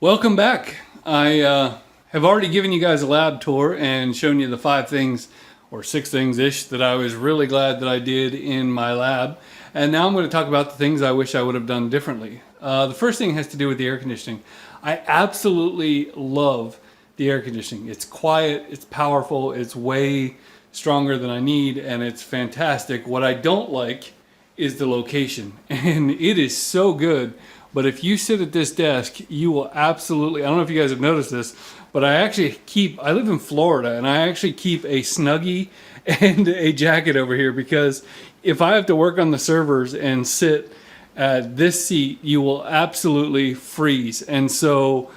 Welcome back. I have already given you guys a lab tour and shown you the 5 things or 6 things-ish that I was really glad that I did in my lab. And now I'm going to talk about the things I wish I would have done differently. The first thing has to do with the air conditioning. I absolutely love the air conditioning. It's quiet, it's powerful, it's way stronger than I need, and it's fantastic. What I don't like is the location, and it is so good. But if you sit at this desk, you will absolutely, I don't know if you guys have noticed this, but I live in Florida, and I actually keep a Snuggie and a jacket over here, because if I have to work on the servers and sit at this seat, you will absolutely freeze. And so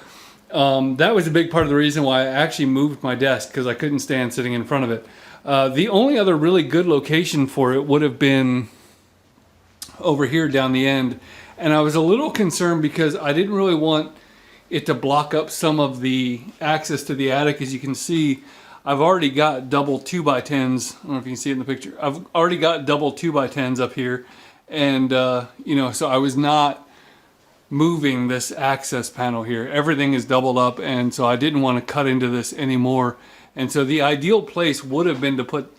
that was a big part of the reason why I actually moved my desk, because I couldn't stand sitting in front of it. The only other really good location for it would have been over here down the end. And I was a little concerned because I didn't really want it to block up some of the access to the attic. As you can see, I've already got double 2x10s. I don't know if you can see it in the picture. I've already got double 2x10s up here. And, so I was not moving this access panel here. Everything is doubled up, and so I didn't want to cut into this anymore. And so the ideal place would have been to put,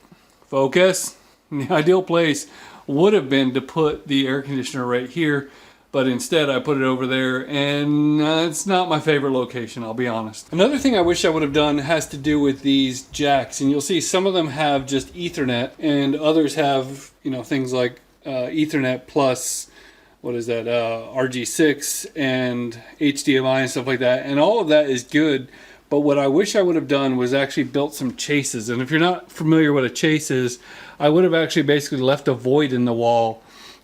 focus, the ideal place would have been to put the air conditioner right here. But instead I put it over there, and it's not my favorite location, I'll be honest. Another thing I wish I would have done has to do with these jacks. And you'll see some of them have just Ethernet, and others have, things like Ethernet plus, RG6 and HDMI and stuff like that. And all of that is good. But what I wish I would have done was actually built some chases. And if you're not familiar what a chase is, I would have actually basically left a void in the wall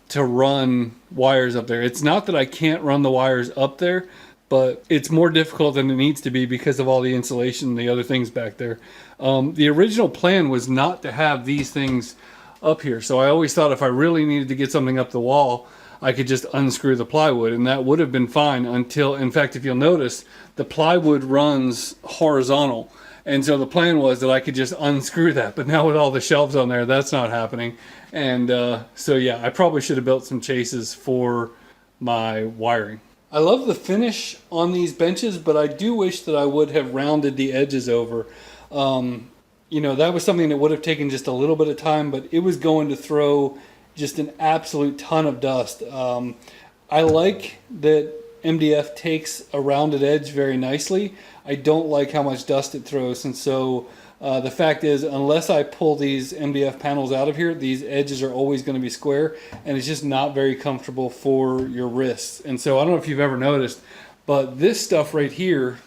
to run wires up there. It's not that I can't run the wires up there, but it's more difficult than it needs to be because of all the insulation and the other things back there. The original plan was not to have these things up here. So I always thought if I really needed to get something up the wall, I could just unscrew the plywood, and that would have been fine until, in fact, if you'll notice, the plywood runs horizontal. And so the plan was that I could just unscrew that. But now with all the shelves on there, that's not happening. And so yeah, I probably should have built some chases for my wiring. I love the finish on these benches, but I do wish that I would have rounded the edges over. That was something that would have taken just a little bit of time, but it was going to throw just an absolute ton of dust. I like that MDF takes a rounded edge very nicely. I don't like how much dust it throws, and so the fact is, unless I pull these MDF panels out of here, these edges are always going to be square, and it's just not very comfortable for your wrists. And so I don't know if you've ever noticed, but this stuff right here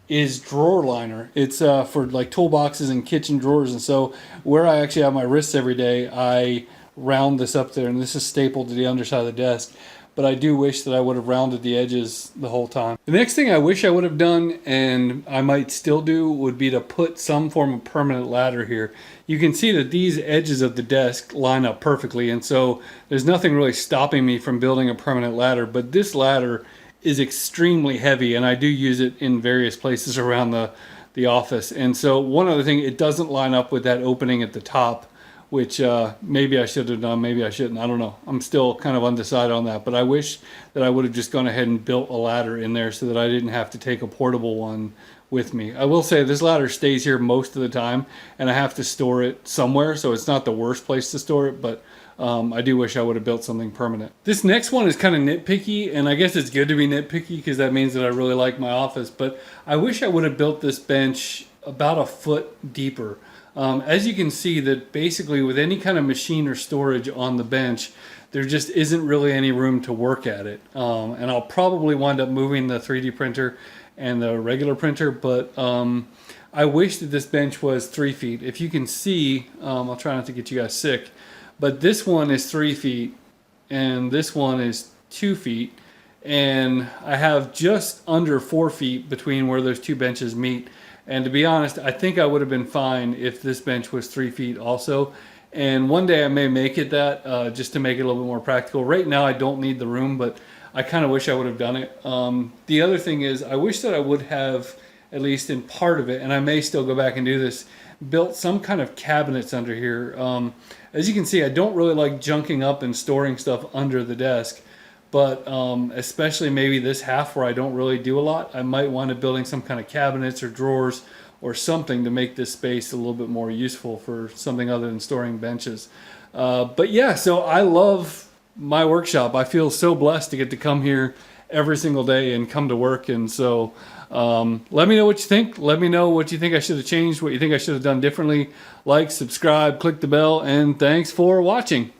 is drawer liner. It's for like toolboxes and kitchen drawers, and so where I actually have my wrists every day, I round this up there, and this is stapled to the underside of the desk. But I do wish that I would have rounded the edges the whole time. The next thing I wish I would have done, and I might still do, would be to put some form of permanent ladder here. You can see that these edges of the desk line up perfectly, and so there's nothing really stopping me from building a permanent ladder. But this ladder is extremely heavy, and I do use it in various places around the office. And so one other thing, it doesn't line up with that opening at the top, which maybe I should have done, maybe I shouldn't. I don't know. I'm still kind of undecided on that. But I wish that I would have just gone ahead and built a ladder in there so that I didn't have to take a portable one with me. I will say this ladder stays here most of the time, and I have to store it somewhere, so it's not the worst place to store it, but I do wish I would have built something permanent. This next one is kind of nitpicky, and I guess it's good to be nitpicky because that means that I really like my office, but I wish I would have built this bench about a foot deeper. As you can see, that basically with any kind of machine or storage on the bench, there just isn't really any room to work at it. And I'll probably wind up moving the 3D printer and the regular printer, but I wish that this bench was 3 feet. If you can see, I'll try not to get you guys sick, but this one is 3 feet and this one is 2 feet. And I have just under 4 feet between where those two benches meet. And to be honest, I think I would have been fine if this bench was 3 feet also. And one day I may make it that, just to make it a little bit more practical. Right now I don't need the room, but I kind of wish I would have done it. The other thing is, I wish that I would have, at least in part of it, and I may still go back and do this, built some kind of cabinets under here. As you can see, I don't really like junking up and storing stuff under the desk. but especially maybe this half where I don't really do a lot, I might want to building some kind of cabinets or drawers or something to make this space a little bit more useful for something other than storing benches. But yeah, so I love my workshop. I feel so blessed to get to come here every single day and come to work. And so let me know what you think. Let me know what you think I should have changed, what you think I should have done differently. Like, subscribe, click the bell, and thanks for watching.